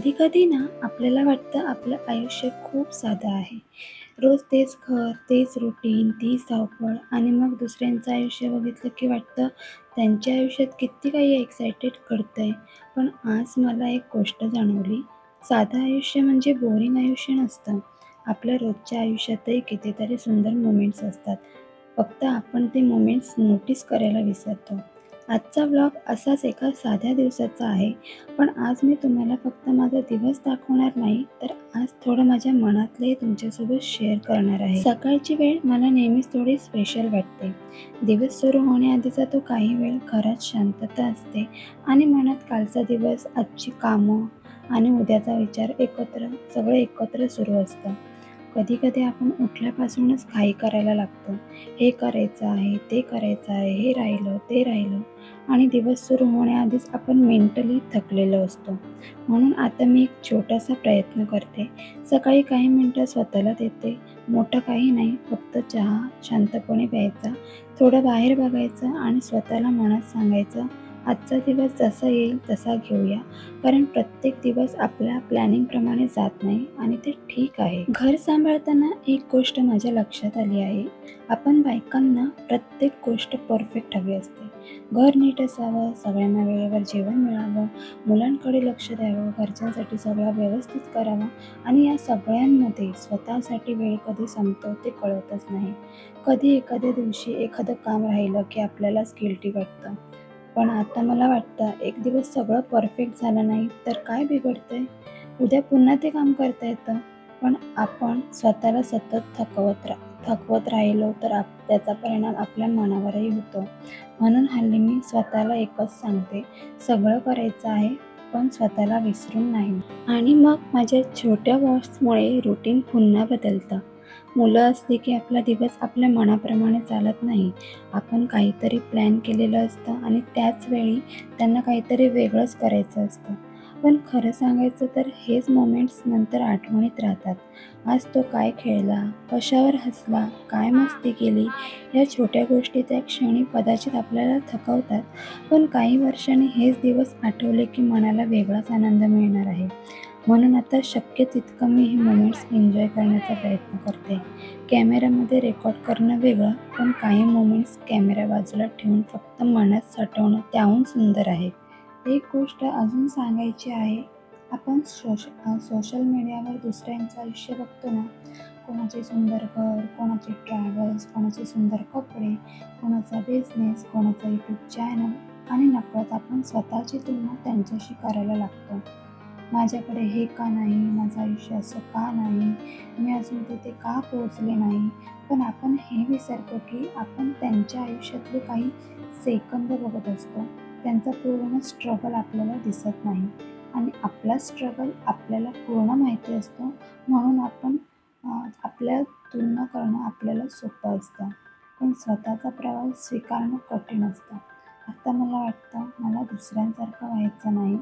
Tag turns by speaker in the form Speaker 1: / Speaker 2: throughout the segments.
Speaker 1: कधी-कधी ना आपल्याला वाटतं आपलं आयुष्य खूप साधं आहे. रोज तेच घर, तेच रुटीन, तीच धावपळ आणि मग दुसऱ्यांचं आयुष्य बघितलं की वाटतं त्यांच्या आयुष्यात किती काही एक्सायटेड घडतंय. पण आज मला एक गोष्ट जाणवली, साधं आयुष्य म्हणजे बोरिंग आयुष्य नसतं. आपल्या रोजच्या आयुष्यातही कितीतरी सुंदर मोमेंट्स असतात. फक्त आपण ते मोमेंट्स नोटीस करायला विसरतो. आजचा व्लॉग असाच एका साध्या दिवसाचा आहे. पण आज मी तुम्हाला फक्त माझा दिवस दाखवणार नाही, तर आज थोडं माझ्या मनातलंही तुमच्यासोबत शेअर करणार आहे. सकाळची वेळ मला नेहमीच थोडी स्पेशल वाटते. दिवस सुरू होण्याआधीचा तो काही वेळ घरात शांतता असते आणि मनात कालचा दिवस, आजची कामं आणि उद्याचा विचार सगळं एकत्र सुरू असतं. कधी-कधी आपण उठल्यापासूनच घाई करायला लागतो. हे करायचं आहे, ते करायचं आहे, हे राहिलं, ते राहिलं आणि दिवस सुरू होण्याआधीच आपण मेंटली थकलेलो असतो. म्हणून आता मी एक छोटासा प्रयत्न करते. सकाळी काही मिनिटं स्वतःला देते. मोठं काही नाही, फक्त चहा शांतपणे प्यायचा, थोडं बाहेर बघायचं आणि स्वतःला मनात सांगायचं, आजचा दिवस जसा येईल तसा घेऊया. कारण प्रत्येक दिवस आपल्या प्लॅनिंगप्रमाणे जात नाही आणि ते ठीक आहे. घर सांभाळताना एक गोष्ट माझ्या लक्षात आली आहे. आपण बायकांना प्रत्येक गोष्ट परफेक्ट हवी असते. घर नीट असावं, सगळ्यांना वेळेवर जेवण मिळावं, मुलांकडे लक्ष द्यावं, घरच्यांसाठी सगळं व्यवस्थित करावं आणि या सगळ्यांमध्ये स्वतःसाठी वेळ कधी संपतो ते कळतच नाही. कधी एखाद्या दिवशी एखादं काम राहिलं की आपल्यालाच गिल्टी वाटतं. पण आता मला वाटतं एक दिवस सगळं परफेक्ट झालं नाही तर काय बिघडतंय? उद्या पुन्हा ते काम करता येतं. पण आपण स्वतःला सतत थकवत राहिलो तर त्याचा परिणाम आपल्या मनावरही होतो. म्हणून हल्ली मी स्वतःला एकच सांगते, सगळं करायचं आहे पण स्वतःला विसरून नाही. आणि मग माझ्या छोट्या वॉक्समुळे रुटीन पुन्हा बदलतं. मुलं असली की आपला दिवस आपल्या मनाप्रमाणे चालत नाही. आपण काहीतरी प्लॅन केलेलं असतं आणि त्याच वेळी त्यांना काहीतरी वेगळंच करायचं असतं. पण खरं सांगायचं तर हेच मोमेंट्स नंतर आठवणीत राहतात. आज तो काय खेळला, कशावर हसला, काय मस्ती केली, या छोट्या गोष्टी त्या क्षणी कदाचित आपल्याला थकवतात. पण काही वर्षांनी हेच दिवस आठवले की मनाला वेगळाच आनंद मिळणार आहे. म्हणून आता शक्य तितकं मी हे मोमेंट्स एन्जॉय करण्याचा प्रयत्न करते. कॅमेऱ्यामध्ये रेकॉर्ड करणं वेगळं, पण काही मोमेंट्स कॅमेरा बाजूला ठेवून फक्त मनात साठवणं त्याहून सुंदर आहे. एक गोष्ट अजून सांगायची आहे. आपण सोशल मीडियावर दुसऱ्यांचं आयुष्य बघतो ना, कोणाचे सुंदर घर, कोणाचे ट्रॅव्हल्स, कोणाचे सुंदर कपडे, कोणाचा बिझनेस, कोणाचा यूट्यूब चॅनल आणि नकळत आपण स्वतःची तुलना त्यांच्याशी करायला लागतो. माझ्याकडे हे का नाही, माझं आयुष्य असं का नाही, मी अजून तिथे का पोहोचले नाही. पण आपण हे विसरतो की आपण त्यांच्या आयुष्यातले काही सेकंद बघत असतो. त्यांचा पूर्ण स्ट्रगल आपल्याला दिसत नाही आणि आपला स्ट्रगल आपल्याला पूर्ण माहिती असतो. म्हणून आपल्या तुलना करणं आपल्याला सोपं असतं. पण स्वतःचा प्रवास स्वीकारणं कठीण असतं. आता मला वाटतं मला दुसऱ्यांसारखं व्हायचं नाही,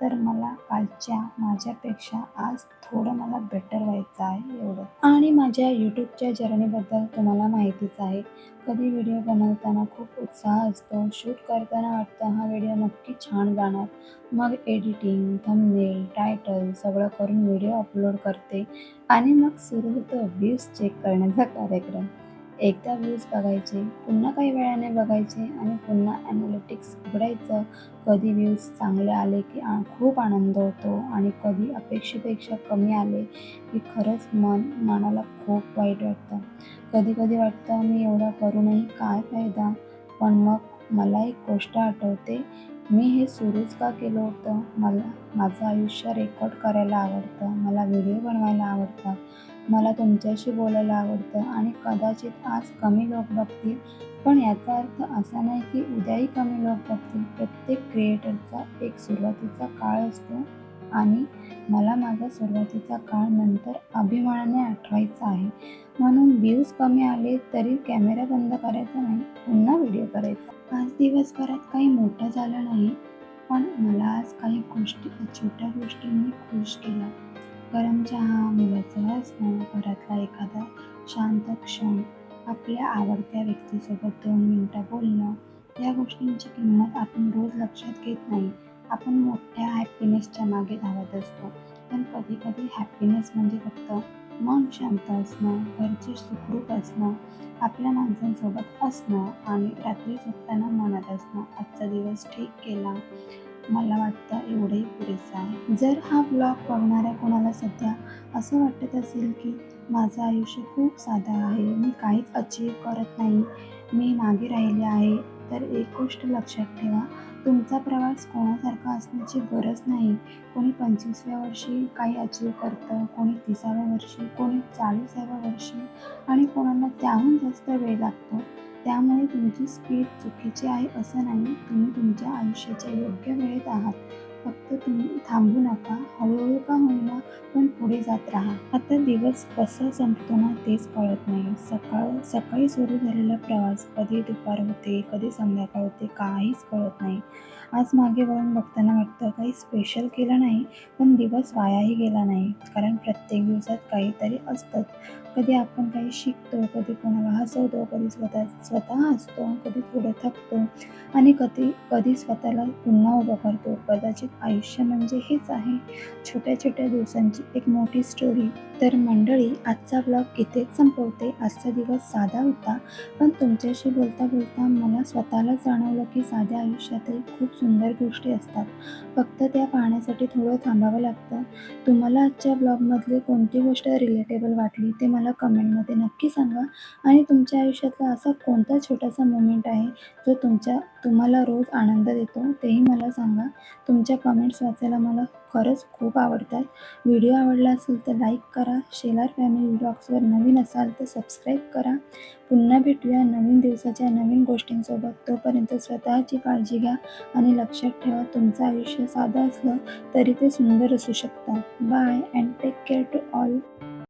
Speaker 1: तर मला कालच्या माझ्यापेक्षा आज थोडं मला बेटर व्हायचं आहे एवढं. आणि माझ्या यूट्यूबच्या जर्नीबद्दल तुम्हाला माहितीच आहे. कधी व्हिडिओ बनवताना खूप उत्साह असतो, शूट करताना वाटतं हा व्हिडिओ नक्की छान जाणार. मग एडिटिंग, थंबनेल, टायटल सगळं करून व्हिडिओ अपलोड करते आणि मग सुरू होतो व्ह्यूज चेक करण्याचा कार्यक्रम. एकदा व्ह्यूज बघायचे, पुन्हा काही वेळाने बघायचे आणि पुन्हा ॲनालिटिक्स उघडायचं. कधी व्ह्यूज चांगले आले की खूप आनंद होतो आणि कधी अपेक्षेपेक्षा कमी आले की खरंच मनाला खूप वाईट वाटतं. कधी-कधी वाटतं मी एवढं करूनही काय फायदा? पण मग मला एक गोष्ट आठवते, मी हे सुरूच का केलं होतं? मला माझं आयुष्य रेकॉर्ड करायला आवडतं, मला व्हिडिओ बनवायला आवडतात, मला तुमच्याशी बोलायला आवडतं आणि कदाचित आज कमी लोक बघतील, पण याचा अर्थ असा नाही की उद्याही कमी लोक बघतील. प्रत्येक क्रिएटरचा एक सुरुवातीचा काळ असतो आणि मला माझा सुरुवातीचा काळ नंतर अभिमानाने आठवायचा आहे. म्हणून व्ह्यूज कमी आले तरी कॅमेरा बंद करायचा नाही, पुन्हा व्हिडिओ करायचा. आज दिवसभरात काही मोठं झालं नाही, पण मला आज काही छोट्या गोष्टींनी खुश केलं. गरम चहा, मुलाचं हसणं, घरातला एखादा शांत क्षण, आपल्या आवडत्या व्यक्तीसोबत 2 मिनिटं बोलणं, या गोष्टींची किंमत आपण रोज लक्षात घेत नाही. आपण मोठ्या हॅपीनेसच्या मागे धावत असतो पण कधी-कधी हॅपीनेस म्हणजे फक्त मन शांत असणं, घरचे सुखरूप असणं, आपल्या माणसांसोबत असणं आणि रात्री झोपताना म्हणत असणं, आजचा दिवस ठीक गेला. मला वाटतं एवढंही पुरेसं आहे. जर हा ब्लॉग बघणाऱ्या कोणाला सध्या असं वाटत असेल की माझं आयुष्य खूप साधं आहे, मी काहीच अचीव्ह करत नाही, मी मागे राहिले आहे, तर एक गोष्ट लक्षात ठेवा, तुमचा प्रवास कोणासारखा असण्याची गरज नाही. कोणी 25व्या वर्षी काही अचीव्ह करतं, कोणी 30व्या वर्षी, कोणी 40व्या वर्षी आणि कोणाला त्याहून जास्त वेळ लागतो. त्यामुळे तुमची स्पीड चुकीची आहे असं नाही. तुम्ही तुमच्या आयुष्याच्या योग्य वेळेत आहात. फक्त तुम्ही थांबू नका. हळूहळू का होईना पण पुढे जात राहा. आता दिवस कसा संपतो ना तेच कळत नाही. सकाळी सुरू झालेला प्रवास कधी दुपार होते, कधी संध्याकाळ होते काहीच कळत नाही. आज मागे वळून बघताना वाटतं काही स्पेशल केलं नाही, पण दिवस वायाही गेला नाही. कारण प्रत्येक दिवसात काहीतरी असतंच. कधी आपण काही शिकतो, कधी कोणाला हसवतो, कधी स्वतः हसतो, कधी थोडं थकतो आणि कधी कधी स्वतःला पुन्हा उभं करतो. कदाचित आयुष्य म्हणजे हेच आहे, छोट्या छोट्या दिवसांची एक मोठी स्टोरी. तर मंडळी, आजचा ब्लॉग इथेच संपवते. आजचा दिवस साधा होता, पण तुमच्याशी बोलता बोलता मला स्वतःला जाणवलं की साध्या आयुष्यातही खूप सुंदर गोष्टी असतात. फक्त त्या पाहण्यासाठी थोडं थांबावं लागतं. तुम्हाला आजच्या ब्लॉगमधली कोणती गोष्ट रिलेटेबल वाटली ते मला कमेंटमध्ये नक्की सांगा आणि तुमच्या आयुष्यातला असा कोणता छोटासा मोमेंट आहे जो तुम्हाला रोज आनंद देतो तेही मला सांगा. तुमच्या कमेंट्स वाचायला मला खरंच खूप आवडतात. व्हिडिओ आवडला असेल तर लाईक करा. शेलार फॅमिली ब्लॉग्सवर नवीन असाल तर सबस्क्राईब करा. पुन्हा भेटूया नवीन दिवसाच्या नवीन गोष्टींसोबत. तोपर्यंत स्वतःची काळजी घ्या आणि लक्षात ठेवा, तुमचं आयुष्य साधं असलं तरी ते सुंदर असू शकतं. Bye and take care to all.